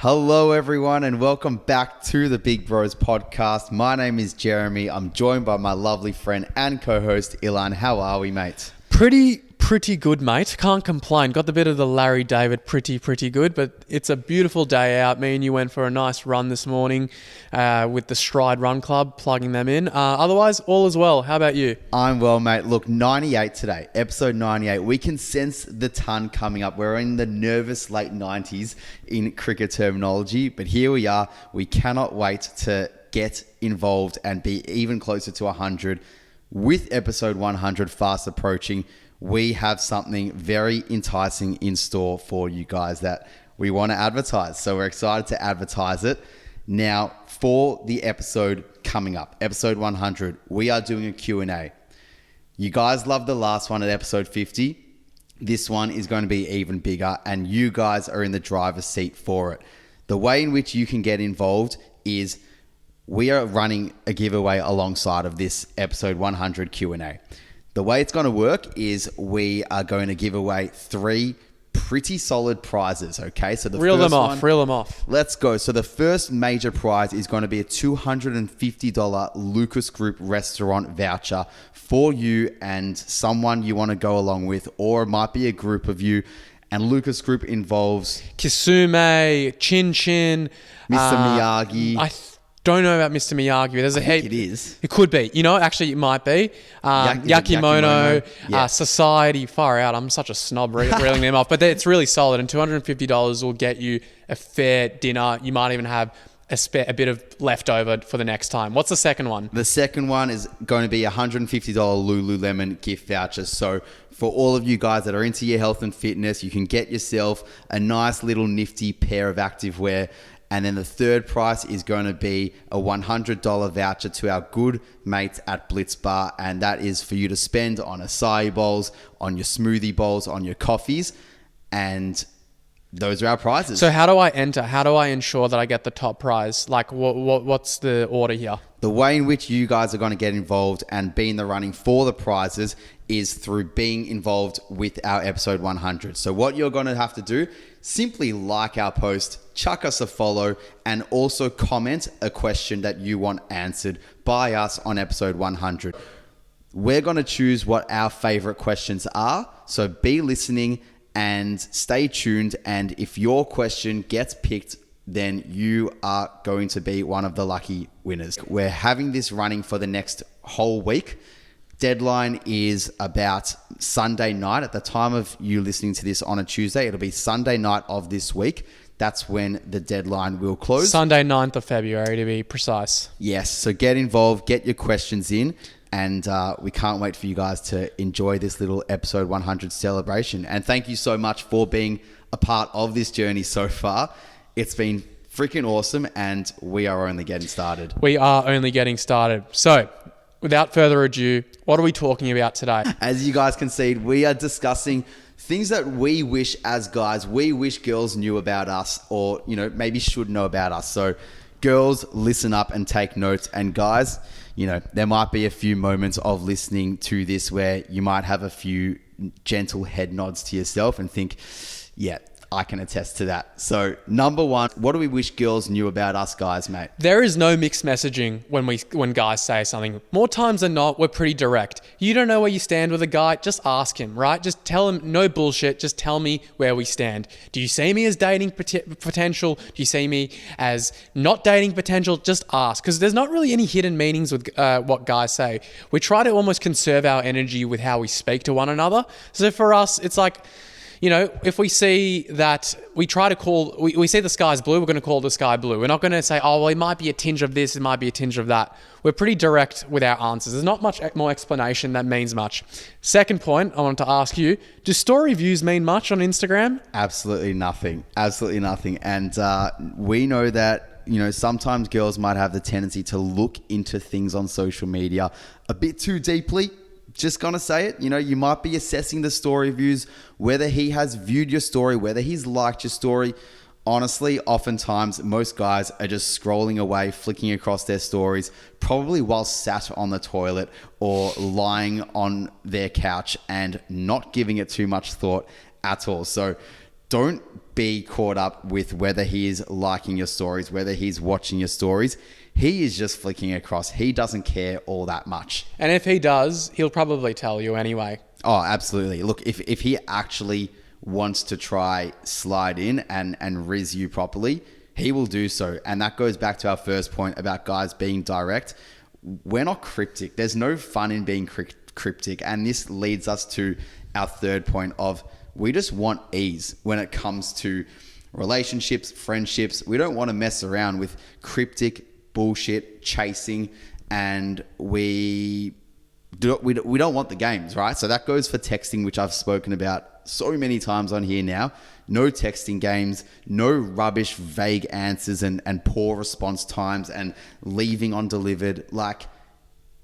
Hello, everyone, and welcome back to the Big Bros podcast. My name is Jeremy. I'm joined by my lovely friend and co-host, Ilan. How are we, mate? Pretty good, mate. Can't complain. Got the bit of the Larry David pretty good, but it's a beautiful day out. Me and you went for a nice run this morning with the Stride Run Club, plugging them in. Otherwise, all is well. How about you? I'm well, mate. Look, 98 today, episode 98. We can sense the ton coming up. We're in the nervous late 90s in cricket terminology, but here we are. We cannot wait to get involved and be even closer to 100 with episode 100 fast approaching. We have something very enticing in store for you guys that we want to advertise. So we're excited to advertise it. Now, for the episode coming up, episode 100, we are doing a Q&A. You guys loved the last one at episode 50. This one is going to be even bigger, and you guys are in the driver's seat for it. The way in which you can get involved is we are running a giveaway alongside of this episode 100 Q&A. The way it's going to work is we are going to give away 3 pretty solid prizes, okay? So reel them off. Let's go. So the first major prize is going to be a $250 Lucas Group restaurant voucher for you and someone you want to go along with, or it might be a group of you. And Lucas Group involves Kisume, Chin Chin, Mr. Miyagi. Don't know about Mr. Miyagi. There's a heap. It is. It could be. You know, actually, it might be. Yakimono, yeah. Society, far out. I'm such a snob reeling them off. But it's really solid. And $250 will get you a fair dinner. You might even have a bit of leftover for the next time. What's the second one? The second one is going to be a $150 Lululemon gift voucher. So for all of you guys that are into your health and fitness, you can get yourself a nice little nifty pair of activewear. And then the third prize is going to be a $100 voucher to our good mates at Blitz Bar. And that is for you to spend on acai bowls, on your smoothie bowls, on your coffees. And those are our prizes. So how do I enter? How do I ensure that I get the top prize? Like what's the order here? The way in which you guys are going to get involved and be in the running for the prizes is through being involved with our episode 100. So what you're going to have to do, simply like our post, chuck us a follow, and also comment a question that you want answered by us on episode 100. We're going to choose what our favorite questions are. So be listening and stay tuned. And if your question gets picked, then you are going to be one of the lucky winners. We're having this running for the next whole week. Deadline is about Sunday night. At the time of you listening to this on a Tuesday, it'll be Sunday night of this week. That's when the deadline will close. Sunday, 9th of February, to be precise. Yes, so get involved, get your questions in, and we can't wait for you guys to enjoy this little episode 100 celebration. And thank you so much for being a part of this journey so far. It's been freaking awesome, and we are only getting started. So, without further ado, what are we talking about today? As you guys can see, we are discussing things that we wish as guys, we wish girls knew about us, or, you know, maybe should know about us. So girls, listen up and take notes. And guys, you know, there might be a few moments of listening to this where you might have a few gentle head nods to yourself and think, yeah, I can attest to that. So number one, what do we wish girls knew about us guys, mate? There is no mixed messaging when guys say something. More times than not, we're pretty direct. You don't know where you stand with a guy, just ask him, right? Just tell him, no bullshit, just tell me where we stand. Do you see me as dating potential? Do you see me as not dating potential? Just ask, because there's not really any hidden meanings with what guys say. We try to almost conserve our energy with how we speak to one another. So for us, it's like, you know, if we see that we see the sky's blue, we're going to call the sky blue. We're not going to say, oh, well, it might be a tinge of this, it might be a tinge of that. We're pretty direct with our answers. There's not much more explanation that means much. Second point, I wanted to ask you, do story views mean much on Instagram? Absolutely nothing. Absolutely nothing. And we know that, you know, sometimes girls might have the tendency to look into things on social media a bit too deeply. Just gonna say it, you know, you might be assessing the story views, whether he has viewed your story, whether he's liked your story. Honestly, oftentimes most guys are just scrolling away, flicking across their stories, probably while sat on the toilet or lying on their couch and not giving it too much thought at all. So don't be caught up with whether he is liking your stories, whether he's watching your stories. He is just flicking across. He doesn't care all that much. And if he does, he'll probably tell you anyway. Oh, absolutely. Look, if he actually wants to try slide in and riz you properly, he will do so. And that goes back to our first point about guys being direct. We're not cryptic. There's no fun in being cryptic. And this leads us to our third point of we just want ease when it comes to relationships, friendships. We don't want to mess around with cryptic bullshit chasing, and we don't want the games, right? So that goes for texting, which I've spoken about so many times on here now. No texting games, no rubbish, vague answers and poor response times and leaving undelivered. Like,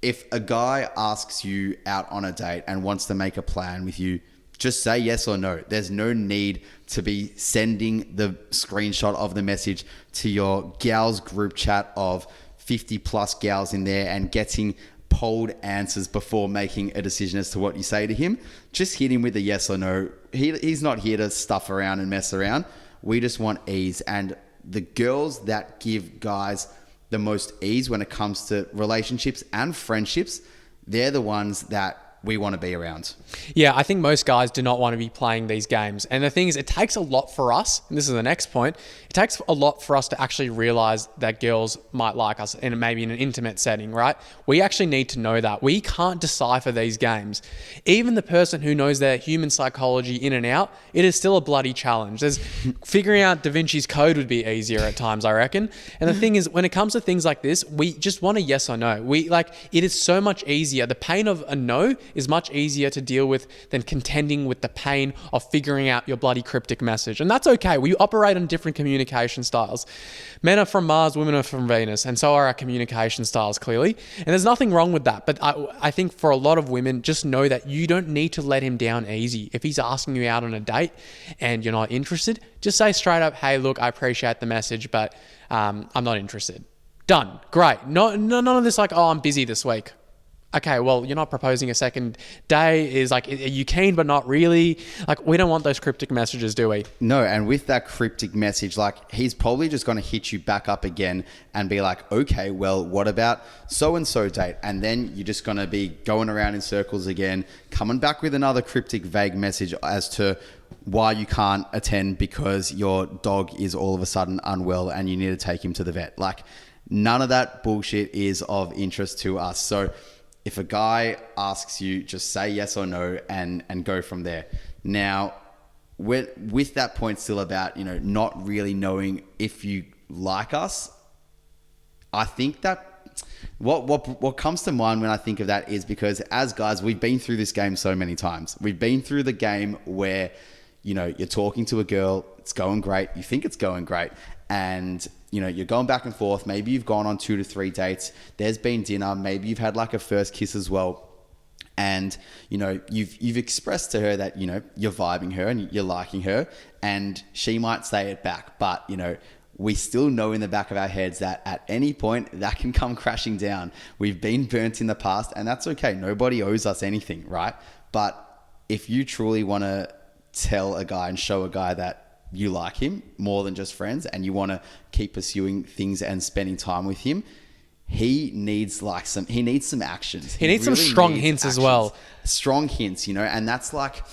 if a guy asks you out on a date and wants to make a plan with you, just say yes or no. There's no need to be sending the screenshot of the message to your gals group chat of 50 plus gals in there and getting polled answers before making a decision as to what you say to him. Just hit him with a yes or no. He's not here to stuff around and mess around. We just want ease. And the girls that give guys the most ease when it comes to relationships and friendships, they're the ones that we want to be around. Yeah, I think most guys do not want to be playing these games. And the thing is, it takes a lot for us, and this is the next point, it takes a lot for us to actually realize that girls might like us in maybe in an intimate setting, right? We actually need to know that. We can't decipher these games. Even the person who knows their human psychology in and out, it is still a bloody challenge. There's figuring out Da Vinci's Code would be easier at times, I reckon. And the thing is, when it comes to things like this, we just want a yes or no. It is so much easier. The pain of a no is much easier to deal with than contending with the pain of figuring out your bloody cryptic message. And that's okay. We operate on different communication styles. Men are from Mars, women are from Venus, and so are our communication styles, clearly. And there's nothing wrong with that. But I think for a lot of women, just know that you don't need to let him down easy. If he's asking you out on a date and you're not interested, just say straight up, hey, look, I appreciate the message, but I'm not interested. Done. Great. None of this like, oh, I'm busy this week. Okay, well, you're not proposing a second day. Is like, are you keen but not really? Like, we don't want those cryptic messages, do we? No, and with that cryptic message, like, he's probably just going to hit you back up again and be like, okay, well, what about so-and-so date? And then you're just going to be going around in circles again, coming back with another cryptic, vague message as to why you can't attend because your dog is all of a sudden unwell and you need to take him to the vet. Like, none of that bullshit is of interest to us. So if a guy asks you, just say yes or no and go from there. Now, with that point still about, not really knowing if you like us, I think that what comes to mind when I think of that is because as guys, we've been through this game so many times. We've been through the game where, you're talking to a girl, it's going great, you think it's going great, and you're going back and forth. Maybe you've gone on 2 to 3 dates. There's been dinner. Maybe you've had like a first kiss as well. And, you've expressed to her that, you're vibing her and you're liking her, and she might say it back. But, we still know in the back of our heads that at any point that can come crashing down. We've been burnt in the past, and that's okay. Nobody owes us anything, right? But if you truly want to tell a guy and show a guy that you like him more than just friends and you want to keep pursuing things and spending time with him, he needs some actions. He needs some strong hints as well. Strong hints, and that's like,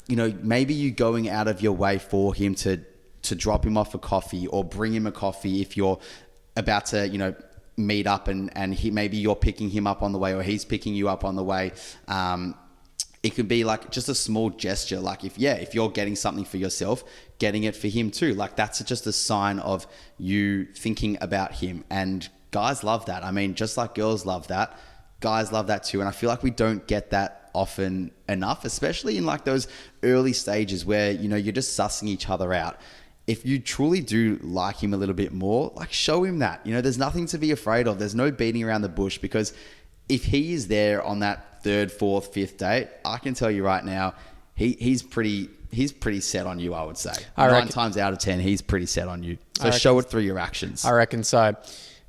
maybe you going out of your way for him to drop him off a coffee or bring him a coffee if you're about to, meet up and maybe you're picking him up on the way or he's picking you up on the way. It could be like just a small gesture. Like if you're getting something for yourself, getting it for him too. Like that's just a sign of you thinking about him. And guys love that. I mean, just like girls love that, guys love that too. And I feel like we don't get that often enough, especially in like those early stages where, you're just sussing each other out. If you truly do like him a little bit more, like show him that, there's nothing to be afraid of. There's no beating around the bush, because if he is there on that 3rd, 4th, 5th date, I can tell you right now, he's pretty set on you, I would say. 9 times out of 10, he's pretty set on you. So show it through your actions. I reckon so.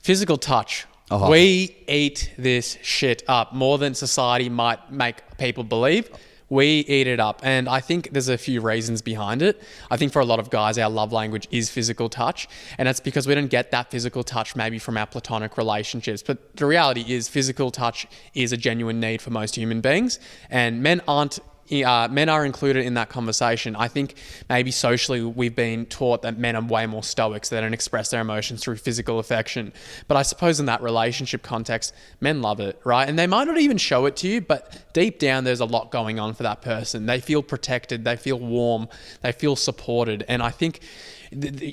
Physical touch. We eat this shit up more than society might make people believe. We eat it up. And I think there's a few reasons behind it. I think for a lot of guys, our love language is physical touch. And that's because we don't get that physical touch maybe from our platonic relationships. But the reality is physical touch is a genuine need for most human beings. And men are included in that conversation. I think maybe socially we've been taught that men are way more stoic, so they don't express their emotions through physical affection. But I suppose in that relationship context, men love it, right? And they might not even show it to you, but deep down there's a lot going on for that person. They feel protected, they feel warm, they feel supported. And I think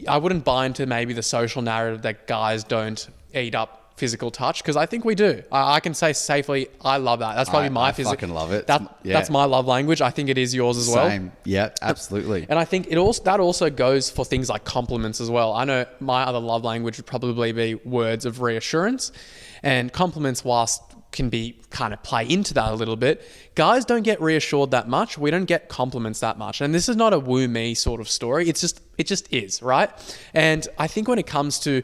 I wouldn't buy into maybe the social narrative that guys don't eat up physical touch, because I think we do. I can say safely, I love that. That's probably my physical. I fucking love it. That's my love language. I think it is yours as well. Same. Yeah, absolutely. And I think that also goes for things like compliments as well. I know my other love language would probably be words of reassurance, and compliments, whilst can be kind of play into that a little bit. Guys don't get reassured that much. We don't get compliments that much. And this is not a woo me sort of story. It just is, right? And I think when it comes to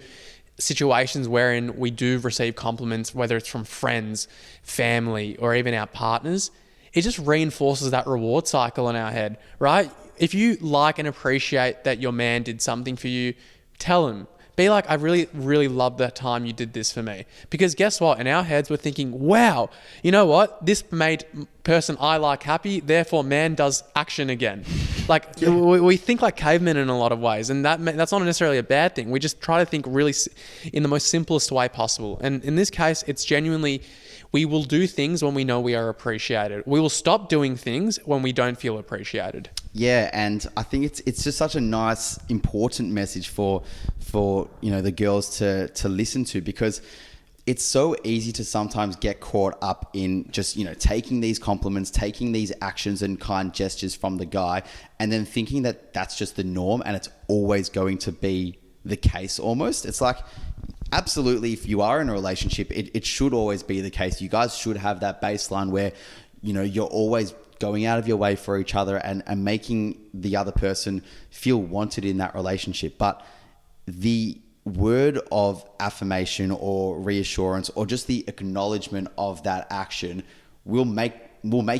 situations wherein we do receive compliments, whether it's from friends, family, or even our partners, it just reinforces that reward cycle in our head, right? If you like and appreciate that your man did something for you, tell him. Be like, I really, really love that time you did this for me. Because guess what? In our heads, we're thinking, wow, you know what? This made person I like happy, therefore man does action again. Like we think like cavemen in a lot of ways, and that's not necessarily a bad thing. We just try to think really in the most simplest way possible. And in this case, it's genuinely, we will do things when we know we are appreciated. We will stop doing things when we don't feel appreciated. Yeah, and I think it's just such a nice, important message for the girls to listen to, because it's so easy to sometimes get caught up in just, taking these compliments, taking these actions and kind gestures from the guy, and then thinking that that's just the norm and it's always going to be the case almost. It's like, absolutely, if you are in a relationship, it should always be the case. You guys should have that baseline where, you're always going out of your way for each other and making the other person feel wanted in that relationship. But the word of affirmation or reassurance or just the acknowledgement of that action will make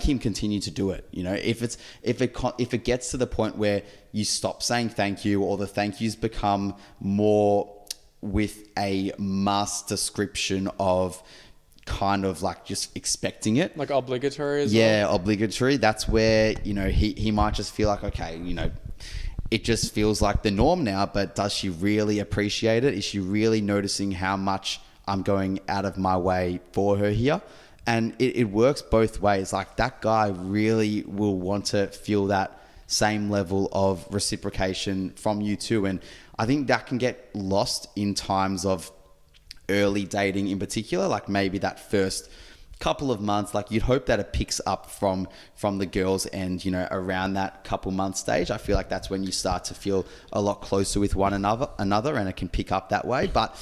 him continue to do it. If it gets to the point where you stop saying thank you, or the thank yous become more with a mass description of kind of like just expecting it, like obligatory as well. Yeah, obligatory. That's where he might just feel like, okay, it just feels like the norm now, but does she really appreciate it? Is she really noticing how much I'm going out of my way for her here? And it works both ways. Like, that guy really will want to feel that same level of reciprocation from you too. And I think that can get lost in times of early dating in particular, like maybe that first couple of months. Like, you'd hope that it picks up from the girls' end, around that couple month stage. I feel like that's when you start to feel a lot closer with one another, and it can pick up that way. But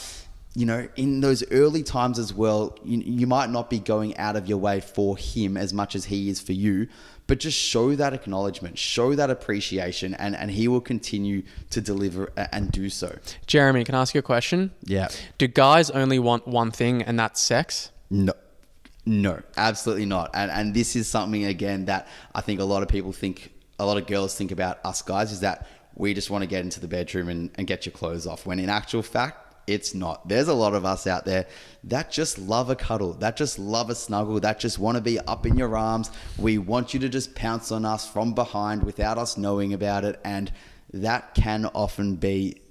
in those early times as well, you might not be going out of your way for him as much as he is for you, but just show that acknowledgement, show that appreciation, and he will continue to deliver and do so. Jeremy, can I ask you a question? Yeah. Do guys only want one thing, and that's sex? No, absolutely not. And this is something, again, that I think a lot of girls think about us guys, is that we just want to get into the bedroom and get your clothes off, when in actual fact, it's not. There's a lot of us out there that just love a cuddle, that just love a snuggle, that just want to be up in your arms. We want you to just pounce on us from behind without us knowing about it. And that can often be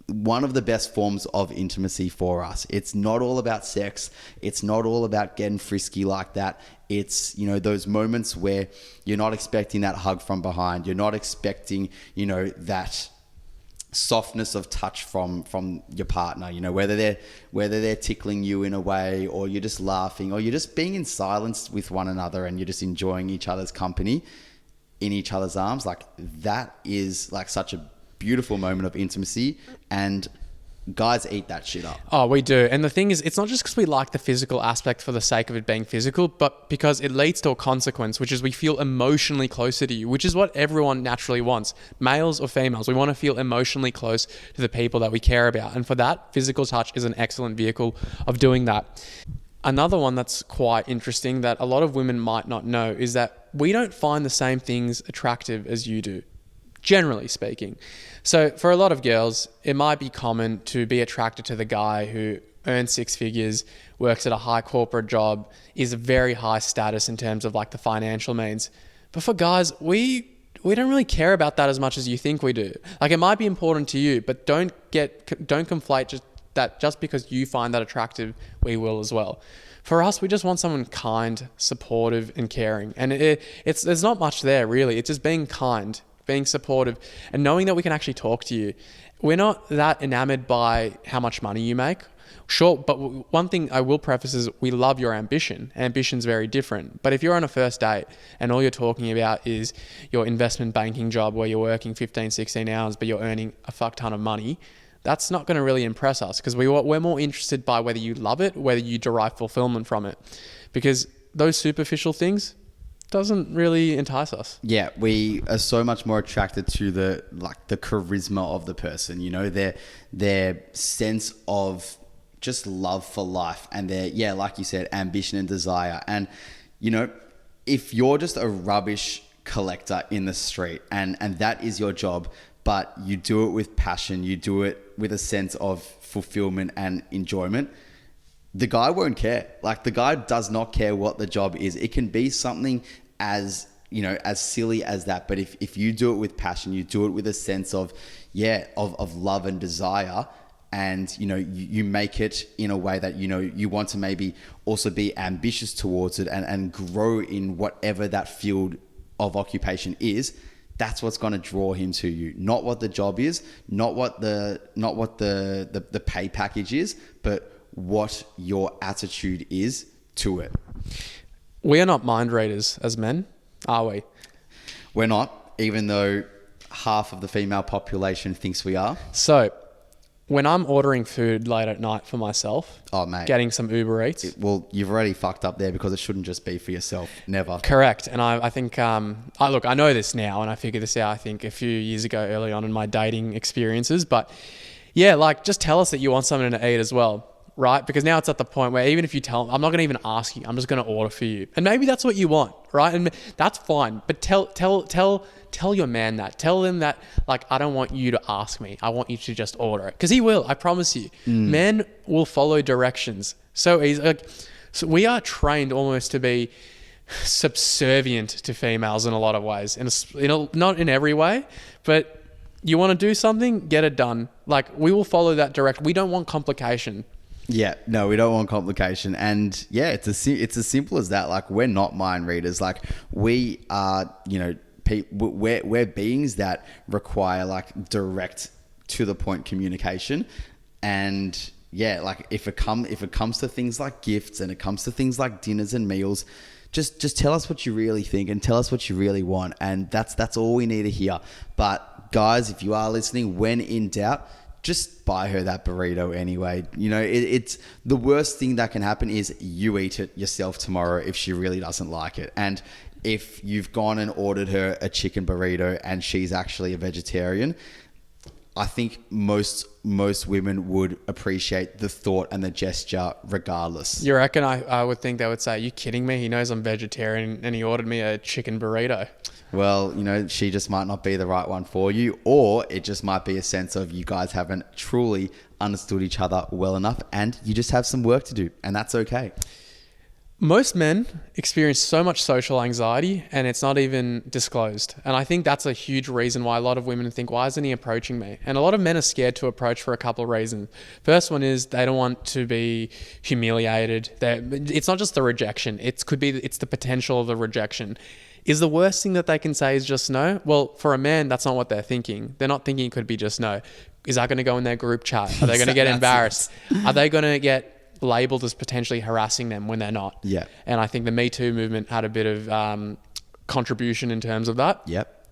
one of the best forms of intimacy for us. It's not all about sex. It's not all about getting frisky like that. It's, those moments where you're not expecting that hug from behind. You're not expecting, that softness of touch from your partner, whether they're tickling you in a way, or you're just laughing, or you're just being in silence with one another and you're just enjoying each other's company in each other's arms. Like, that is like such a beautiful moment of intimacy, and guys eat that shit up. Oh, we do. And the thing is, it's not just because we like the physical aspect for the sake of it being physical, but because it leads to a consequence, which is we feel emotionally closer to you, which is what everyone naturally wants. Males or females, we want to feel emotionally close to the people that we care about. And for that, physical touch is an excellent vehicle of doing that. Another one that's quite interesting that a lot of women might not know is that we don't find the same things attractive as you do, generally speaking. So for a lot of girls, it might be common to be attracted to the guy who earns six figures, works at a high corporate job, is very high status in terms of like the financial means. But for guys, we don't really care about that as much as you think we do. Like, it might be important to you, but don't conflate just because you find that attractive, we will as well. For us, we just want someone kind, supportive, and caring. And there's not much there really. It's just being kind, being supportive, and knowing that we can actually talk to you. We're not that enamored by how much money you make. Sure, but one thing I will preface is we love your ambition. Ambition's very different. But if you're on a first date and all you're talking about is your investment banking job where you're working 15, 16 hours, but you're earning a fuck ton of money, that's not going to really impress us, because we're more interested by whether you love it, whether you derive fulfillment from it. Because those superficial things doesn't really entice us. Yeah, we are so much more attracted to the charisma of the person, you know, their sense of just love for life, and their, like you said, ambition and desire. And, you know, if you're just a rubbish collector in the street and that is your job, but you do it with passion, you do it with a sense of fulfillment and enjoyment, the guy won't care. Like, the guy does not care what the job is. It can be something as, you know, as silly as that. But if you do it with passion, you do it with a sense of love and desire, and, you know, you make it in a way that, you know, you want to maybe also be ambitious towards it and grow in whatever that field of occupation is, that's what's going to draw him to you. Not what the job is, not what the pay package is, but what your attitude is to it. We are not mind readers as men, are we? We're not, even though half of the female population thinks we are. So when I'm ordering food late at night for myself, oh mate, getting some Uber Eats. Well, you've already fucked up there, because it shouldn't just be for yourself. Never. Correct. And I think, I know this now, and I figured this out, I think a few years ago, early on in my dating experiences. But yeah, like, just tell us that you want something to eat as well, right? Because now it's at the point where even if you tell, I'm not going to even ask you, I'm just going to order for you. And maybe that's what you want, right? And that's fine. But tell your man that. Tell him that, like, I don't want you to ask me. I want you to just order it. Because he will, I promise you. Men will follow directions so easy. Like, so we are trained almost to be subservient to females in a lot of ways. Not in every way, but you want to do something, get it done. Like, we will follow that direct. We don't want complication. Yeah, no, we don't want complication. And yeah, it's as simple as that. Like, we're not mind readers. Like, we are, you know, we're beings that require, like, direct to the point communication. And yeah, like, if it comes to things like gifts, and it comes to things like dinners and meals, just tell us what you really think and tell us what you really want. And that's all we need to hear. But guys, if you are listening, when in doubt, just buy her that burrito anyway. You know, it's the worst thing that can happen is you eat it yourself tomorrow if she really doesn't like it. And if you've gone and ordered her a chicken burrito and she's actually a vegetarian, I think most women would appreciate the thought and the gesture regardless. You reckon? I would think they would say, "Are you kidding me? He knows I'm vegetarian and he ordered me a chicken burrito." Well, you know, she just might not be the right one for you, or it just might be a sense of you guys haven't truly understood each other well enough and you just have some work to do, and that's okay. Most men experience so much social anxiety and it's not even disclosed. And I think that's a huge reason why a lot of women think, why isn't he approaching me? And a lot of men are scared to approach for a couple of reasons. First one is they don't want to be humiliated. It's not just the rejection. It's the potential of the rejection. Is the worst thing that they can say is just no? Well, for a man, that's not what they're thinking. They're not thinking it could be just no. Is that going to go in their group chat? Are they going to get embarrassed? Are they going to get labeled as potentially harassing them when they're not? Yeah. And I think the Me Too movement had a bit of contribution in terms of that. Yep.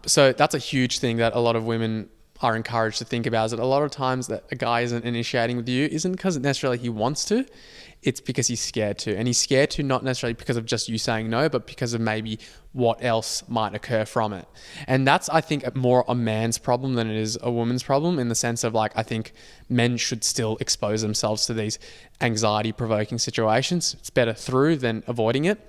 So that's a huge thing that a lot of women are encouraged to think about, is that a lot of times that a guy isn't initiating with you isn't because necessarily he wants to, it's because he's scared to. And he's scared to not necessarily because of just you saying no, but because of maybe what else might occur from it. And that's, I think, more a man's problem than it is a woman's problem, in the sense of, like, I think men should still expose themselves to these anxiety-provoking situations. It's better through than avoiding it.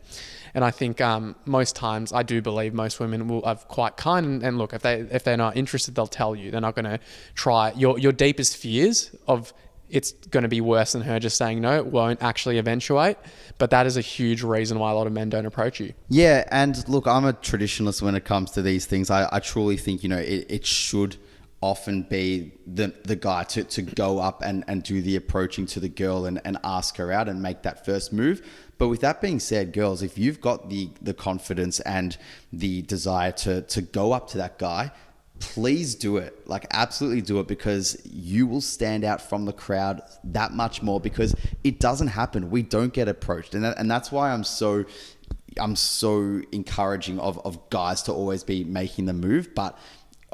And I think most times, I do believe most women will have quite kind. And look, if they're not interested, they'll tell you. They're not going to try your deepest fears of it's going to be worse than her just saying no. It won't actually eventuate. But that is a huge reason why a lot of men don't approach you. Yeah, and look, I'm a traditionalist when it comes to these things. I truly think, it should often be the guy to go up and do the approaching to the girl and ask her out and make that first move. But with that being said, girls, if you've got the confidence and the desire to go up to that guy, please do it. Like, absolutely do it, because you will stand out from the crowd that much more, because it doesn't happen. We don't get approached. And that's why I'm so encouraging of guys to always be making the move. But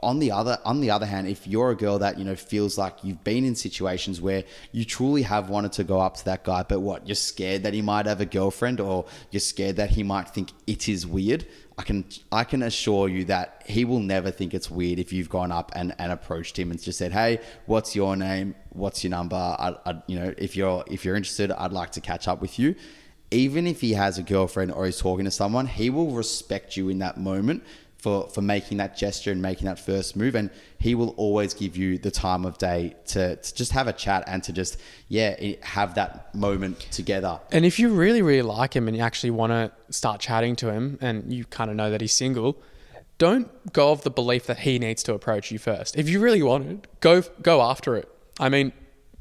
on the other hand, if you're a girl that, feels like you've been in situations where you truly have wanted to go up to that guy, but you're scared that he might have a girlfriend, or you're scared that he might think it is weird, I can assure you that he will never think it's weird if you've gone up and approached him and just said, "Hey, what's your name? What's your number? If you're interested, I'd like to catch up with you." Even if he has a girlfriend or he's talking to someone, he will respect you in that moment for making that gesture and making that first move. And he will always give you the time of day to just have a chat and to just, have that moment together. And if you really, really like him and you actually want to start chatting to him and you kind of know that he's single, don't go off the belief that he needs to approach you first. If you really want it, go after it. I mean,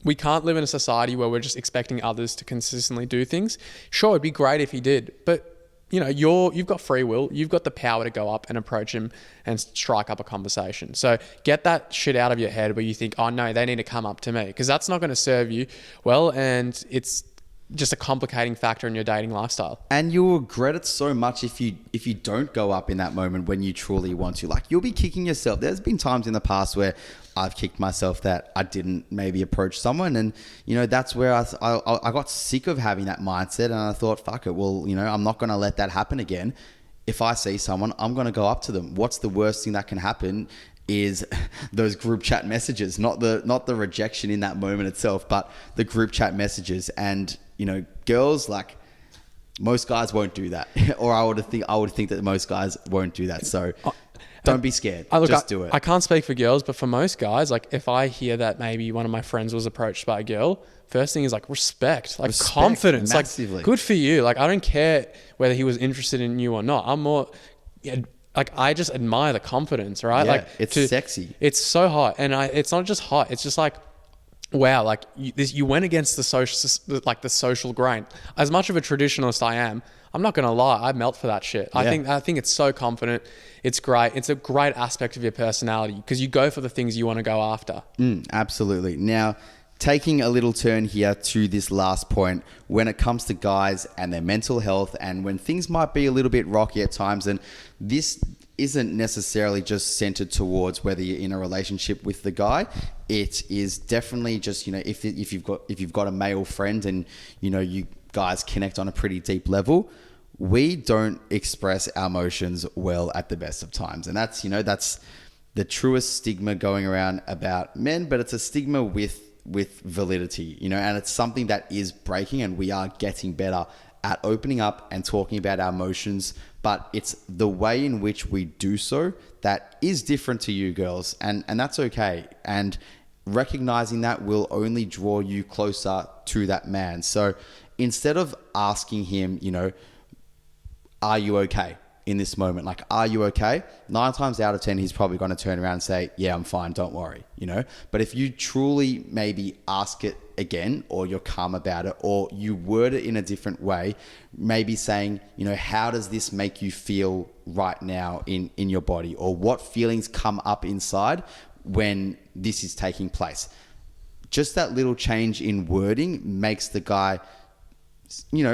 we can't live in a society where we're just expecting others to consistently do things. Sure, it'd be great if he did, but you've got free will. You've got the power to go up and approach him and strike up a conversation. So get that shit out of your head where you think, oh no, they need to come up to me, because that's not going to serve you well. And it's just a complicating factor in your dating lifestyle. And you'll regret it so much if you don't go up in that moment when you truly want to. Like, you'll be kicking yourself. There's been times in the past where I've kicked myself that I didn't maybe approach someone, and that's where I got sick of having that mindset, and I thought, fuck it, well, I'm not going to let that happen again. If I see someone, I'm going to go up to them. What's the worst thing that can happen is those group chat messages, not the rejection in that moment itself, but the group chat messages. And girls, like, most guys won't do that, or I would think that most guys won't do that. So don't be scared. Just do it. I can't speak for girls, but for most guys, like, if I hear that maybe one of my friends was approached by a girl, first thing is like respect, confidence, massively. Like, good for you. Like, I don't care whether he was interested in you or not. I'm more, like, I just admire the confidence, right? Yeah, like, it's sexy. It's so hot, and it's not just hot. It's just like, wow, like you went against the social grain. As much of a traditionalist I am, I'm not gonna lie, I melt for that shit. Yeah. I think it's so confident. It's great. It's a great aspect of your personality, because you go for the things you want to go after. Absolutely. Now, taking a little turn here to this last point, when it comes to guys and their mental health, and when things might be a little bit rocky at times, and this isn't necessarily just centered towards whether you're in a relationship with the guy. It is definitely just, if you've got a male friend and you guys connect on a pretty deep level, we don't express our emotions well at the best of times. And that's the truest stigma going around about men, but it's a stigma with validity, and it's something that is breaking, and we are getting better at opening up and talking about our emotions, but it's the way in which we do so that is different to you girls, and that's okay. And recognizing that will only draw you closer to that man. So instead of asking him, are you okay in this moment? Like, are you okay? 9 times out of 10, he's probably going to turn around and say, yeah, I'm fine, don't worry, But if you truly maybe ask it again, or you're calm about it, or you word it in a different way, maybe saying, how does this make you feel right now in your body? Or what feelings come up inside when this is taking place? Just that little change in wording makes the guy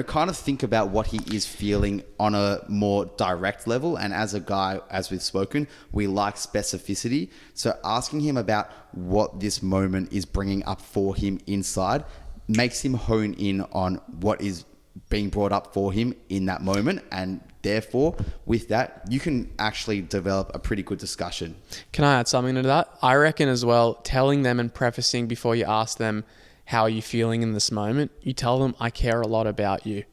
kind of think about what he is feeling on a more direct level. And as a guy, as we've spoken, we like specificity. So asking him about what this moment is bringing up for him inside makes him hone in on what is being brought up for him in that moment. And therefore, with that, you can actually develop a pretty good discussion. Can I add something to that? I reckon as well, telling them and prefacing before you ask them, how are you feeling in this moment? You tell them, I care a lot about you.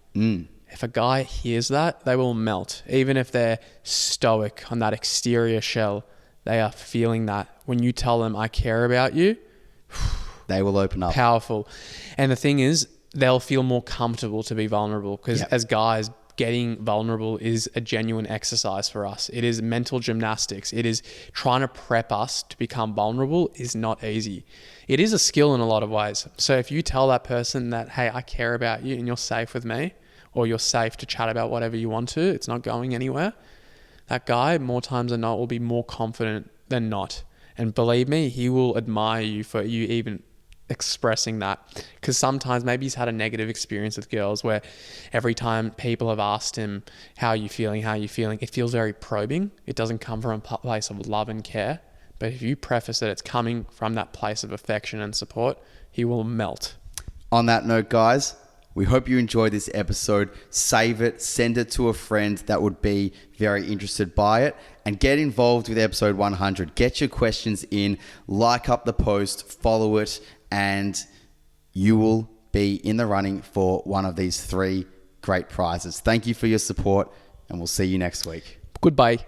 if a guy hears that, they will melt. Even if they're stoic on that exterior shell, they are feeling that. When you tell them, I care about you, They will open up. powerful. And the thing is, they'll feel more comfortable to be vulnerable because Yep. as guys, getting vulnerable is a genuine exercise for us. It is mental gymnastics. It is trying to prep us to become vulnerable is not easy. It is a skill in a lot of ways. So if you tell that person that, hey, I care about you and you're safe with me, or you're safe to chat about whatever you want to, it's not going anywhere, that guy more times than not will be more confident than not. And believe me, he will admire you for you even expressing that, because sometimes maybe he's had a negative experience with girls where every time people have asked him, how are you feeling, it feels very probing. It doesn't come from a place of love and care. But if you preface that it's coming from that place of affection and support, he will melt. On that note, guys, we hope you enjoyed this episode. Save it, send it to a friend that would be very interested by it, and get involved with episode 100. Get your questions in, like up the post, follow it, and you will be in the running for one of these 3 great prizes. Thank you for your support, and we'll see you next week. Goodbye.